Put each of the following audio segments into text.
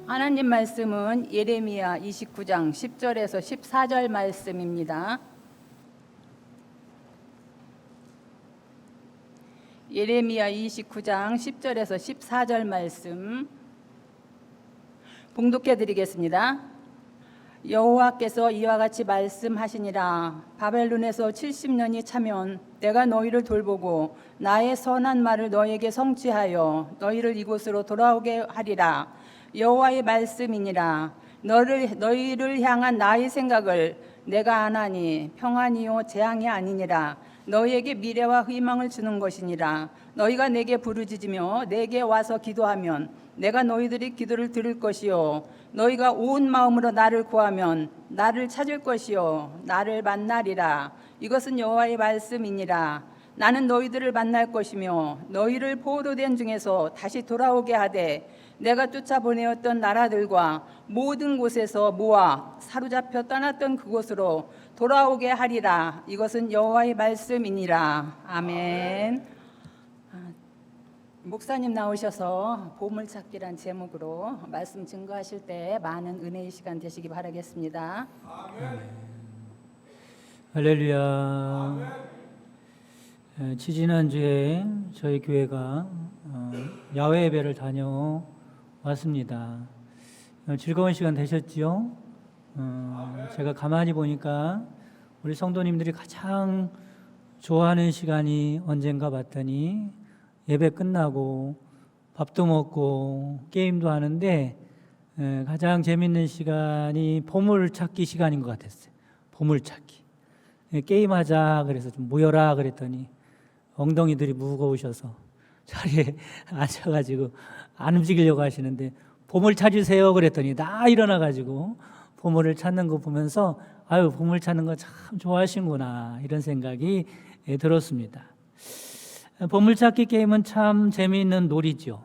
하나님 말씀은 예레미야 29장 10절에서 14절 말씀입니다. 예레미야 29장 10절에서 14절 말씀 봉독해 드리겠습니다. 여호와께서 이와 같이 말씀하시니라. 바벨론에서 70년이 차면 내가 너희를 돌보고 나의 선한 말을 너희에게 성취하여 너희를 이곳으로 돌아오게 하리라. 여호와의 말씀이니라. 너희를 향한 나의 생각을 내가 아나니 평안이요 재앙이 아니니라. 너희에게 미래와 희망을 주는 것이니라. 너희가 내게 부르짖으며 내게 와서 기도하면 내가 너희들의 기도를 들을 것이요 너희가 온 마음으로 나를 구하면 나를 찾을 것이요 나를 만나리라. 이것은 여호와의 말씀이니라. 나는 너희들을 만날 것이며 너희를 포로된 중에서 다시 돌아오게 하되 내가 쫓아보내었던 나라들과 모든 곳에서 모아 사로잡혀 떠났던 그곳으로 돌아오게 하리라. 이것은 여호와의 말씀이니라. 아멘. 목사님 나오셔서 보물찾기란 제목으로 말씀 증거하실 때 많은 은혜의 시간 되시기 바라겠습니다. 아멘. 할렐루야. 지지난주에 저희 교회가 야외 예배를 다녀왔습니다. 즐거운 시간 되셨지요? 제가 가만히 보니까 우리 성도님들이 가장 좋아하는 시간이 언젠가 봤더니 예배 끝나고 밥도 먹고 게임도 하는데 가장 재밌는 시간이 보물찾기 시간인 것 같았어요. 보물찾기. 게임하자 그래서 좀 모여라 그랬더니 엉덩이들이 무거우셔서 자리에 앉아가지고 안 움직이려고 하시는데 보물 찾으세요 그랬더니 다 일어나가지고 보물을 찾는 거 보면서 아유 보물 찾는 거 참 좋아하시는구나 이런 생각이 들었습니다. 보물찾기 게임은 참 재미있는 놀이죠.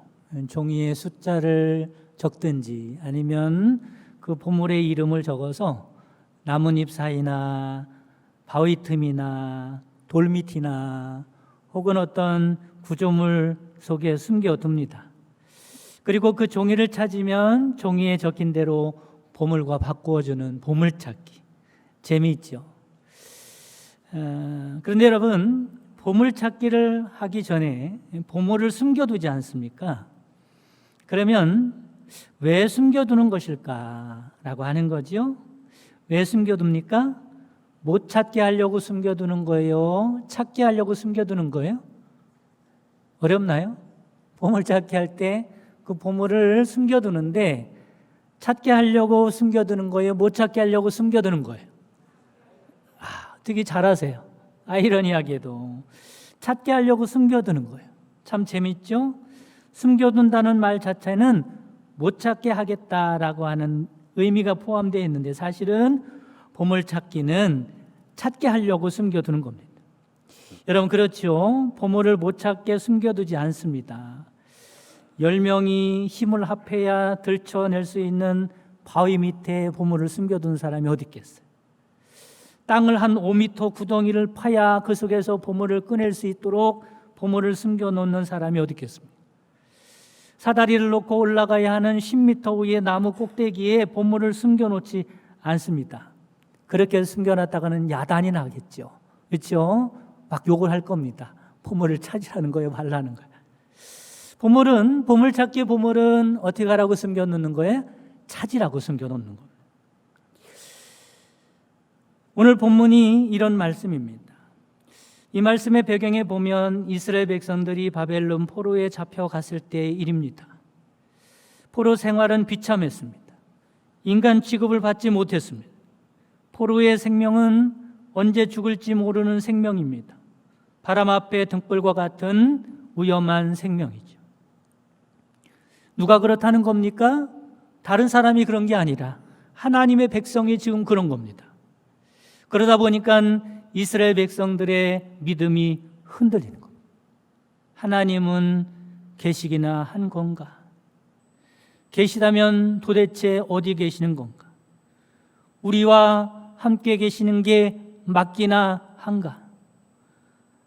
종이에 숫자를 적든지 아니면 그 보물의 이름을 적어서 나뭇잎 사이나 바위 틈이나 돌밑이나 혹은 어떤 구조물 속에 숨겨둡니다. 그리고 그 종이를 찾으면 종이에 적힌 대로 보물과 바꾸어주는 보물찾기. 재미있죠. 그런데 여러분 보물찾기를 하기 전에 보물을 숨겨두지 않습니까? 그러면 왜 숨겨두는 것일까라고 하는 거죠. 왜 숨겨둡니까? 못 찾게 하려고 숨겨두는 거예요? 찾게 하려고 숨겨두는 거예요? 어렵나요? 보물찾기 할 때 그 보물을 숨겨두는데 찾게 하려고 숨겨두는 거예요? 못 찾게 하려고 숨겨두는 거예요? 되게 잘하세요. 아이러니하게도 찾게 하려고 숨겨두는 거예요. 참 재밌죠? 숨겨둔다는 말 자체는 못 찾게 하겠다라고 하는 의미가 포함되어 있는데 사실은 보물찾기는 찾게 하려고 숨겨두는 겁니다. 여러분 그렇죠? 보물을 못 찾게 숨겨두지 않습니다. 10명이 힘을 합해야 들춰낼 수 있는 바위 밑에 보물을 숨겨둔 사람이 어디 있겠어요? 땅을 한 5m 구덩이를 파야 그 속에서 보물을 꺼낼 수 있도록 보물을 숨겨놓는 사람이 어디 있겠습니까? 사다리를 놓고 올라가야 하는 10m 위의 나무 꼭대기에 보물을 숨겨놓지 않습니다. 그렇게 숨겨놨다가는 야단이 나겠죠. 그렇죠? 막 욕을 할 겁니다. 보물을 찾으라는 거예요, 말라는 거예요. 보물찾기의 보물은 어떻게 하라고 숨겨놓는 거예요? 찾으라고 숨겨놓는 거예요. 오늘 본문이 이런 말씀입니다. 이 말씀의 배경에 보면 이스라엘 백성들이 바벨론 포로에 잡혀갔을 때의 일입니다. 포로 생활은 비참했습니다. 인간 취급을 받지 못했습니다. 포로의 생명은 언제 죽을지 모르는 생명입니다. 바람 앞에 등불과 같은 위험한 생명이죠. 누가 그렇다는 겁니까? 다른 사람이 그런 게 아니라 하나님의 백성이 지금 그런 겁니다. 그러다 보니까 이스라엘 백성들의 믿음이 흔들리는 겁니다. 하나님은 계시기나 한 건가? 계시다면 도대체 어디 계시는 건가? 우리와 함께 계시는 게 맞기나 한가?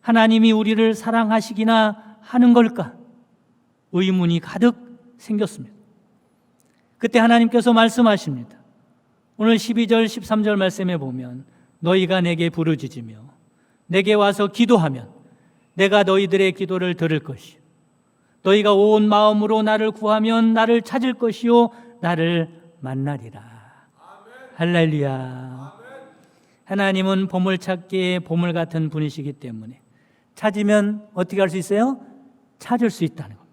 하나님이 우리를 사랑하시기나 하는 걸까? 의문이 가득 생겼습니다. 그때 하나님께서 말씀하십니다. 오늘 12절 13절 말씀에 보면 너희가 내게 부르짖으며 내게 와서 기도하면 내가 너희들의 기도를 들을 것이요 너희가 온 마음으로 나를 구하면 나를 찾을 것이요 나를 만나리라. 할렐루야. 하나님은 보물찾기의 보물 같은 분이시기 때문에 찾으면 어떻게 할 수 있어요? 찾을 수 있다는 겁니다.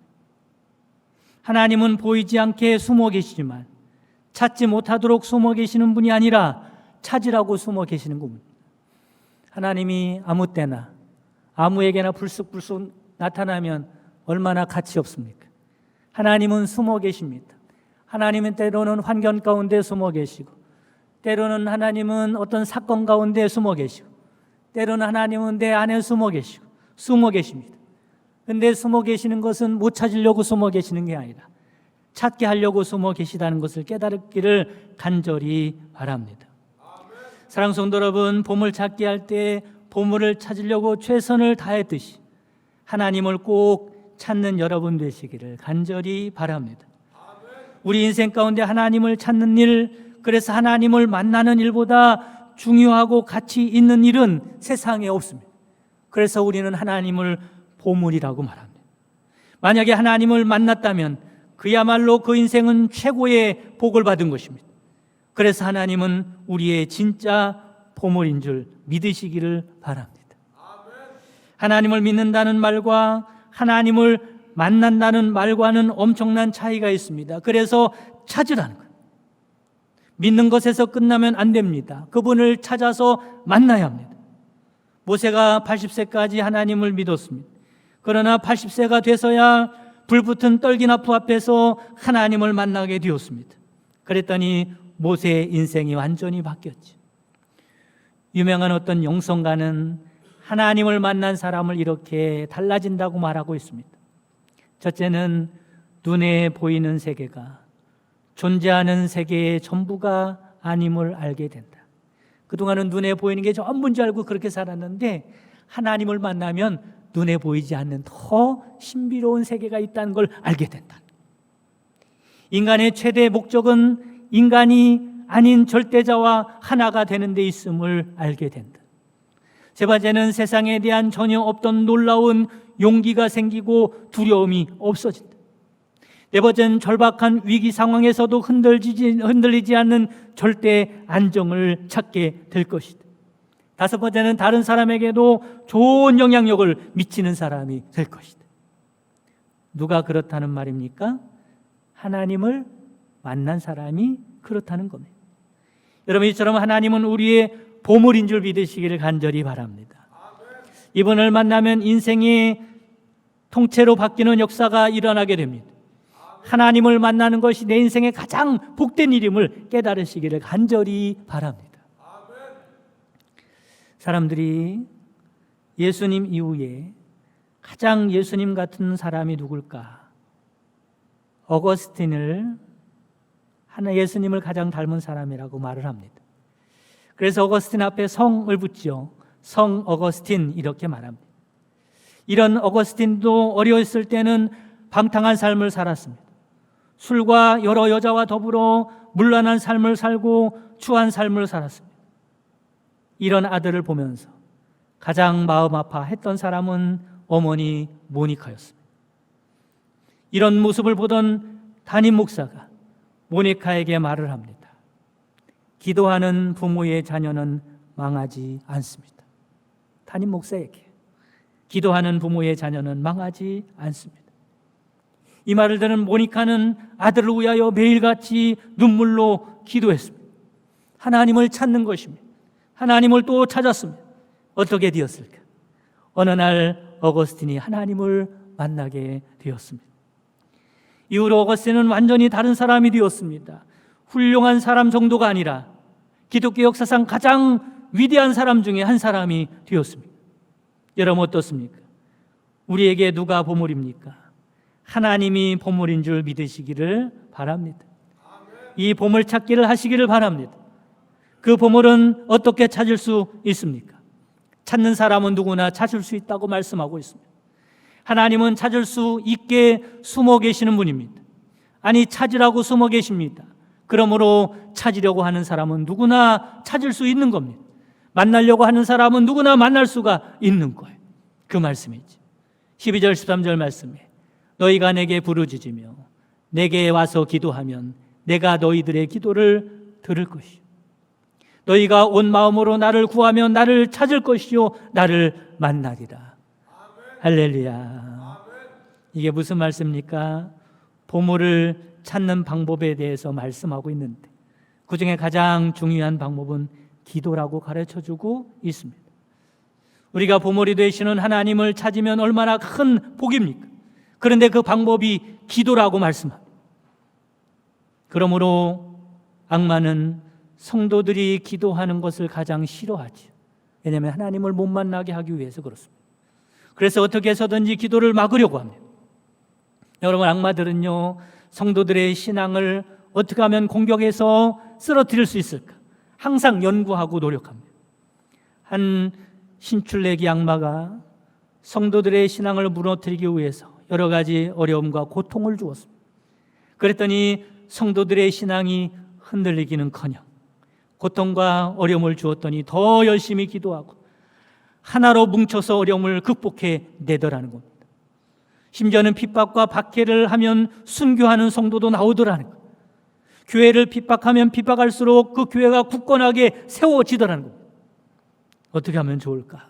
하나님은 보이지 않게 숨어 계시지만 찾지 못하도록 숨어 계시는 분이 아니라 찾으라고 숨어 계시는 겁니다. 하나님이 아무 때나 아무에게나 불쑥불쑥 나타나면 얼마나 가치 없습니까? 하나님은 숨어 계십니다. 하나님은 때로는 환경 가운데 숨어 계시고, 때로는 하나님은 어떤 사건 가운데 숨어 계시고, 때로는 하나님은 내 안에 숨어 계십니다. 근데 숨어 계시는 것은 못 찾으려고 숨어 계시는 게 아니라 찾게 하려고 숨어 계시다는 것을 깨달기를 간절히 바랍니다. 사랑하는 성도 여러분, 보물 찾기 할 때 보물을 찾으려고 최선을 다했듯이 하나님을 꼭 찾는 여러분 되시기를 간절히 바랍니다. 우리 인생 가운데 하나님을 찾는 일, 그래서 하나님을 만나는 일보다 중요하고 가치 있는 일은 세상에 없습니다. 그래서 우리는 하나님을 보물이라고 말합니다. 만약에 하나님을 만났다면 그야말로 그 인생은 최고의 복을 받은 것입니다. 그래서 하나님은 우리의 진짜 보물인 줄 믿으시기를 바랍니다. 하나님을 믿는다는 말과 하나님을 만난다는 말과는 엄청난 차이가 있습니다. 그래서 찾으라는 거예요. 믿는 것에서 끝나면 안 됩니다. 그분을 찾아서 만나야 합니다. 모세가 80세까지 하나님을 믿었습니다. 그러나 80세가 돼서야 불붙은 떨기나무 앞에서 하나님을 만나게 되었습니다. 그랬더니 모세의 인생이 완전히 바뀌었죠. 유명한 어떤 영성가는 하나님을 만난 사람을 이렇게 달라진다고 말하고 있습니다. 첫째는 눈에 보이는 세계가 존재하는 세계의 전부가 아님을 알게 된다. 그동안은 눈에 보이는 게 전부인 줄 알고 그렇게 살았는데 하나님을 만나면 눈에 보이지 않는 더 신비로운 세계가 있다는 걸 알게 된다. 인간의 최대 목적은 인간이 아닌 절대자와 하나가 되는 데 있음을 알게 된다. 세 번째는 세상에 대한 전혀 없던 놀라운 용기가 생기고 두려움이 없어진다. 네 번째는 절박한 위기 상황에서도 흔들리지 않는 절대 안정을 찾게 될 것이다. 다섯 번째는 다른 사람에게도 좋은 영향력을 미치는 사람이 될 것이다. 누가 그렇다는 말입니까? 하나님을 만난 사람이 그렇다는 겁니다. 여러분, 이처럼 하나님은 우리의 보물인 줄 믿으시기를 간절히 바랍니다. 이분을 만나면 인생이 통째로 바뀌는 역사가 일어나게 됩니다. 하나님을 만나는 것이 내 인생의 가장 복된 일임을 깨달으시기를 간절히 바랍니다. 사람들이 예수님 이후에 가장 예수님 같은 사람이 누굴까? 어거스틴을 예수님을 가장 닮은 사람이라고 말을 합니다. 그래서 어거스틴 앞에 성을 붙죠. 성 어거스틴 이렇게 말합니다. 이런 어거스틴도 어려웠을 때는 방탕한 삶을 살았습니다. 술과 여러 여자와 더불어 문란한 삶을 살고 추한 삶을 살았습니다. 이런 아들을 보면서 가장 마음 아파했던 사람은 어머니 모니카였습니다. 이런 모습을 보던 담임 목사가 모니카에게 말을 합니다. 기도하는 부모의 자녀는 망하지 않습니다. 담임 목사에게 기도하는 부모의 자녀는 망하지 않습니다. 이 말을 들은 모니카는 아들을 위하여 매일같이 눈물로 기도했습니다. 하나님을 찾는 것입니다. 하나님을 또 찾았습니다. 어떻게 되었을까? 어느 날 어거스틴이 하나님을 만나게 되었습니다. 이후로 어거스틴은 완전히 다른 사람이 되었습니다. 훌륭한 사람 정도가 아니라 기독교 역사상 가장 위대한 사람 중에 한 사람이 되었습니다. 여러분 어떻습니까? 우리에게 누가 보물입니까? 하나님이 보물인 줄 믿으시기를 바랍니다. 이 보물 찾기를 하시기를 바랍니다. 그 보물은 어떻게 찾을 수 있습니까? 찾는 사람은 누구나 찾을 수 있다고 말씀하고 있습니다. 하나님은 찾을 수 있게 숨어 계시는 분입니다. 아니 찾으라고 숨어 계십니다. 그러므로 찾으려고 하는 사람은 누구나 찾을 수 있는 겁니다. 만나려고 하는 사람은 누구나 만날 수가 있는 거예요. 그 말씀이지. 12절 13절 말씀에 너희가 내게 부르짖으며 내게 와서 기도하면 내가 너희들의 기도를 들을 것이요 너희가 온 마음으로 나를 구하면 나를 찾을 것이요 나를 만나리라. 할렐루야. 이게 무슨 말씀입니까? 보물을 찾는 방법에 대해서 말씀하고 있는데 그 중에 가장 중요한 방법은 기도라고 가르쳐주고 있습니다. 우리가 보물이 되시는 하나님을 찾으면 얼마나 큰 복입니까? 그런데 그 방법이 기도라고 말씀합니다. 그러므로 악마는 성도들이 기도하는 것을 가장 싫어하죠. 왜냐하면 하나님을 못 만나게 하기 위해서 그렇습니다. 그래서 어떻게 해서든지 기도를 막으려고 합니다. 여러분, 악마들은요, 성도들의 신앙을 어떻게 하면 공격해서 쓰러뜨릴 수 있을까? 항상 연구하고 노력합니다. 한 신출내기 악마가 성도들의 신앙을 무너뜨리기 위해서 여러 가지 어려움과 고통을 주었습니다. 그랬더니 성도들의 신앙이 흔들리기는커녕 고통과 어려움을 주었더니 더 열심히 기도하고 하나로 뭉쳐서 어려움을 극복해 내더라는 겁니다. 심지어는 핍박과 박해를 하면 순교하는 성도도 나오더라는 겁니다. 교회를 핍박하면 핍박할수록 그 교회가 굳건하게 세워지더라는 겁니다. 어떻게 하면 좋을까?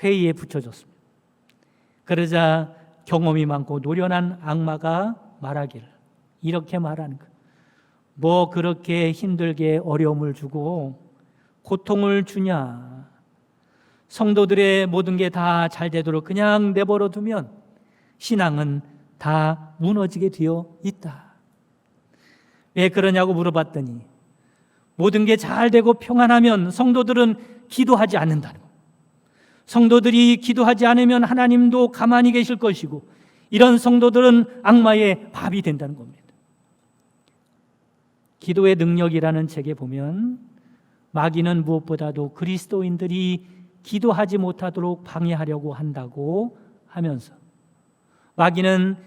회의에 붙여줬습니다. 그러자 경험이 많고 노련한 악마가 말하기를 이렇게 말하는 거예요. 뭐 그렇게 힘들게 어려움을 주고 고통을 주냐? 성도들의 모든 게 다 잘 되도록 그냥 내버려 두면 신앙은 다 무너지게 되어 있다. 왜 그러냐고 물어봤더니 모든 게 잘 되고 평안하면 성도들은 기도하지 않는다는 거예요. 성도들이 기도하지 않으면 하나님도 가만히 계실 것이고 이런 성도들은 악마의 밥이 된다는 겁니다. 기도의 능력이라는 책에 보면 마귀는 무엇보다도 그리스도인들이 기도하지 못하도록 방해하려고 한다고 하면서 마귀는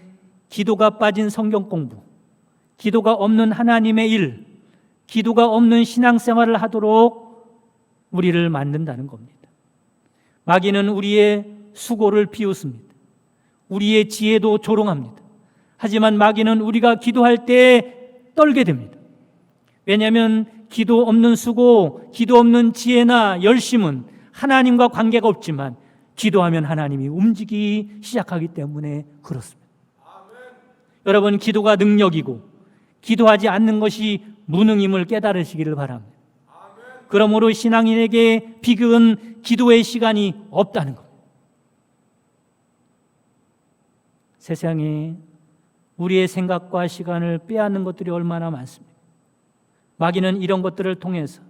기도가 빠진 성경 공부, 기도가 없는 하나님의 일, 기도가 없는 신앙생활을 하도록 우리를 만든다는 겁니다. 마귀는 우리의 수고를 비웃습니다. 우리의 지혜도 조롱합니다. 하지만 마귀는 우리가 기도할 때 떨게 됩니다. 왜냐하면 기도 없는 수고, 기도 없는 지혜나 열심은 하나님과 관계가 없지만 기도하면 하나님이 움직이기 시작하기 때문에 그렇습니다. 여러분, 기도가 능력이고 기도하지 않는 것이 무능임을 깨달으시기를 바랍니다. 그러므로 신앙인에게 비극은 기도의 시간이 없다는 것. 세상에 우리의 생각과 시간을 빼앗는 것들이 얼마나 많습니다. 마귀는 이런 것들을 통해서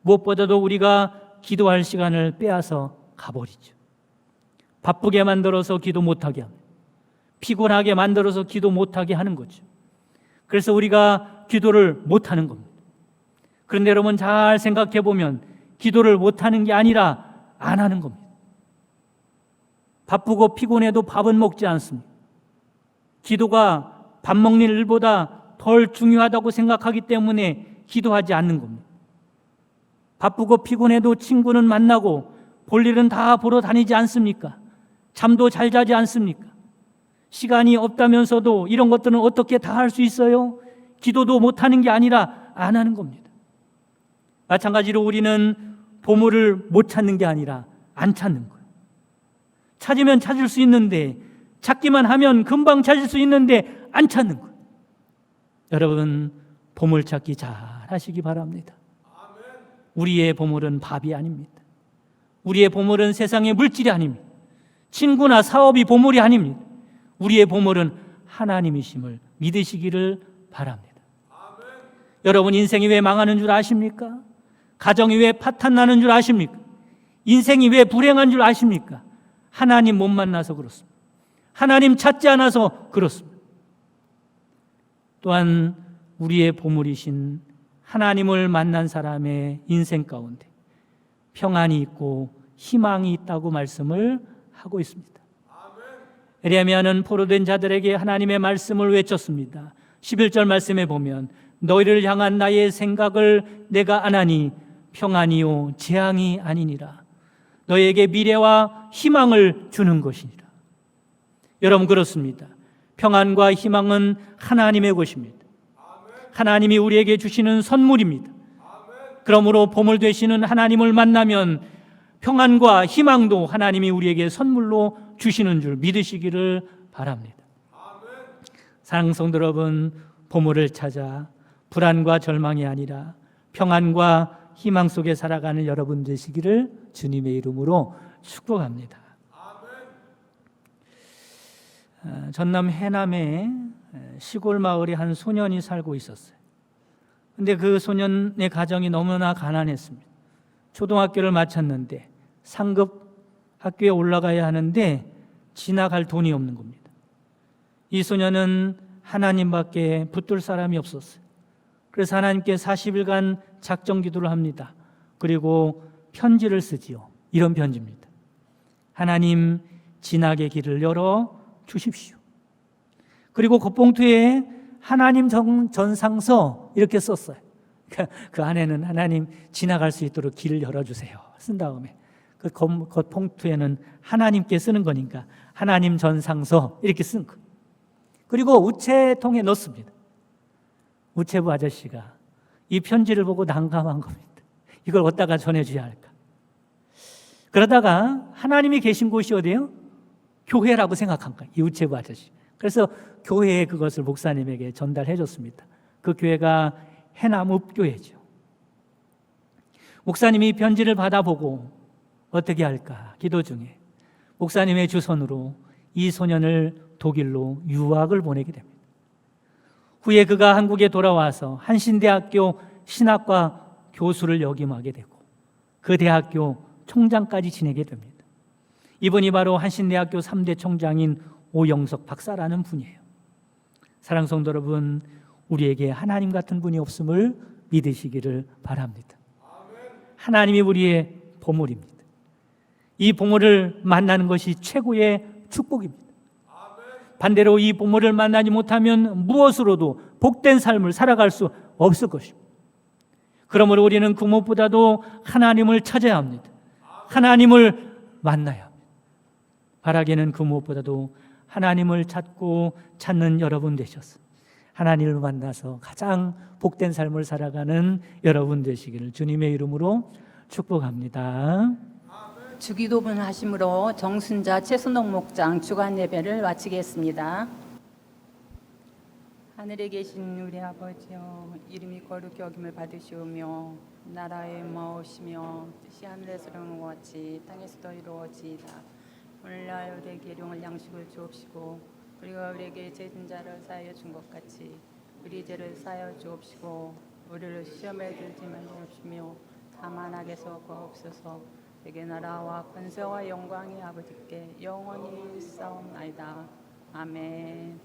무엇보다도 우리가 기도할 시간을 빼앗아 가버리죠. 바쁘게 만들어서 기도 못하게 합니다. 피곤하게 만들어서 기도 못하게 하는 거죠. 그래서 우리가 기도를 못하는 겁니다. 그런데 여러분 잘 생각해 보면 기도를 못하는 게 아니라 안 하는 겁니다. 바쁘고 피곤해도 밥은 먹지 않습니다. 기도가 밥 먹는 일보다 덜 중요하다고 생각하기 때문에 기도하지 않는 겁니다. 바쁘고 피곤해도 친구는 만나고 볼 일은 다 보러 다니지 않습니까? 잠도 잘 자지 않습니까? 시간이 없다면서도 이런 것들은 어떻게 다 할 수 있어요? 기도도 못하는 게 아니라 안 하는 겁니다. 마찬가지로 우리는 보물을 못 찾는 게 아니라 안 찾는 거예요. 찾으면 찾을 수 있는데, 찾기만 하면 금방 찾을 수 있는데 안 찾는 거예요. 여러분, 보물 찾기 잘 하시기 바랍니다. 우리의 보물은 밥이 아닙니다. 우리의 보물은 세상의 물질이 아닙니다. 친구나 사업이 보물이 아닙니다. 우리의 보물은 하나님이심을 믿으시기를 바랍니다. 여러분, 인생이 왜 망하는 줄 아십니까? 가정이 왜 파탄 나는 줄 아십니까? 인생이 왜 불행한 줄 아십니까? 하나님 못 만나서 그렇습니다. 하나님 찾지 않아서 그렇습니다. 또한 우리의 보물이신 하나님을 만난 사람의 인생 가운데 평안이 있고 희망이 있다고 말씀을 하고 있습니다. 에레미야는 포로된 자들에게 하나님의 말씀을 외쳤습니다. 11절 말씀에 보면 너희를 향한 나의 생각을 내가 아나니 평안이요 재앙이 아니니라. 너희에게 미래와 희망을 주는 것이니라. 여러분 그렇습니다. 평안과 희망은 하나님의 것입니다. 하나님이 우리에게 주시는 선물입니다. 그러므로 보물 되시는 하나님을 만나면 평안과 희망도 하나님이 우리에게 선물로 주시는 줄 믿으시기를 바랍니다. 사랑하는 성도 여러분, 보물을 찾아 불안과 절망이 아니라 평안과 희망 속에 살아가는 여러분 되시기를 주님의 이름으로 축복합니다. 전남 해남에 시골 마을에 한 소년이 살고 있었어요. 근데 그 소년의 가정이 너무나 가난했습니다. 초등학교를 마쳤는데 상급 학교에 올라가야 하는데 지나갈 돈이 없는 겁니다. 이 소년은 하나님밖에 붙들 사람이 없었어요. 그래서 하나님께 40일간 작정 기도를 합니다. 그리고 편지를 쓰지요. 이런 편지입니다. 하나님, 진학의 길을 열어 주십시오. 그리고 겉봉투에 하나님 전상서 이렇게 썼어요. 그 안에는 하나님 지나갈 수 있도록 길을 열어주세요 쓴 다음에 그 겉봉투에는 하나님께 쓰는 거니까 하나님 전상서 이렇게 쓴 거. 그리고 우체통에 넣습니다. 우체부 아저씨가 이 편지를 보고 난감한 겁니다. 이걸 어디다가 전해줘야 할까? 그러다가 하나님이 계신 곳이 어디예요? 교회라고 생각한 거예요. 이 우체부 아저씨. 그래서 교회에 그것을 목사님에게 전달해 줬습니다. 그 교회가 해남읍교회죠. 목사님이 편지를 받아보고 어떻게 할까 기도 중에 목사님의 주선으로 이 소년을 독일로 유학을 보내게 됩니다. 후에 그가 한국에 돌아와서 한신대학교 신학과 교수를 역임하게 되고 그 대학교 총장까지 지내게 됩니다. 이분이 바로 한신대학교 3대 총장인 오영석 박사라는 분이에요. 사랑하는 성도 여러분, 우리에게 하나님 같은 분이 없음을 믿으시기를 바랍니다. 하나님이 우리의 보물입니다. 이 보물을 만나는 것이 최고의 축복입니다. 반대로 이 보물을 만나지 못하면 무엇으로도 복된 삶을 살아갈 수 없을 것입니다. 그러므로 우리는 그 무엇보다도 하나님을 찾아야 합니다. 하나님을 만나야 합니다. 바라기는 그 무엇보다도 하나님을 찾고 찾는 여러분 되셨습니다. 하나님을 만나서 가장 복된 삶을 살아가는 여러분 되시기를 주님의 이름으로 축복합니다. 주기도분 하심으로 정순자 최순옥 목장 주간 예배를 마치겠습니다. 하늘에 계신 우리 아버지여, 이름이 거룩히 여김을 받으시오며 나라의 마오시며 뜻이 하늘에서 이루어진 것 같이 땅에서도 이루어지이다. 오늘날 우리에게 일용할 양식을 주옵시고 우리가 우리에게 죄진 자를 사하여 준 것 같이 우리 죄를 사하여 주옵시고 우리를 시험에 들지 말아주시며 다만 악에서 구하옵소서. 내게 나라와 권세와 영광이 아버지께 영원히 싸움나이다. 아멘.